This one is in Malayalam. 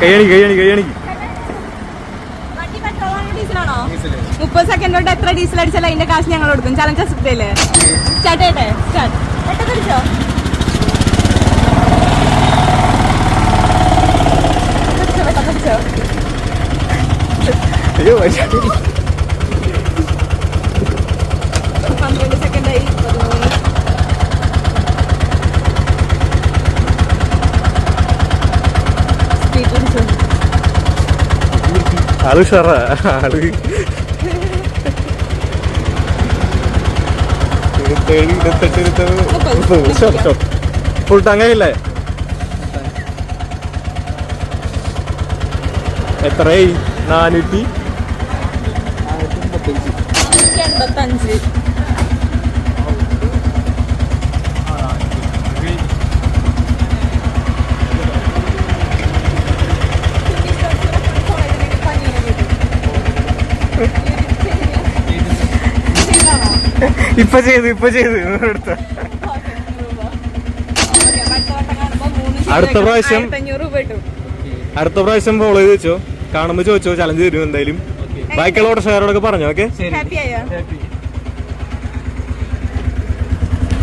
കയ്യണിക്ക് 30 സെക്കൻഡ് കൊണ്ട് എത്ര ഡീസൽ അടിച്ചാലും അതിന്റെ കാശ് ഞങ്ങൾ കൊടുക്കും. ചലഞ്ച് അക്സെപ്റ്റ് സ്റ്റാർട്ട് ചെയ്യട്ടെ? സ്റ്റാർട്ട്. പെട്ടെന്ന് അടിച്ചോ. അയ്യോ 12 സെക്കൻഡായി. 13. സ്പീഡ് അടിച്ചോ. ആള് ഷറാ ആള് ഫുൾ ടങ്ങയില്ലേ? എത്രയായി? 485. ഇപ്പൊ ചെയ്തു എടുത്ത. അടുത്ത പ്രാവശ്യം ഫോളോ ചെയ്ത് വെച്ചോ. കാണുമ്പോ ചോദിച്ചോ, ചലഞ്ച് തരും എന്തായാലും. ബാക്കിയുള്ളവരുടെ ഷെയറോടൊക്കെ പറഞ്ഞോ. ഓക്കെ, ഹാപ്പി ആയോ?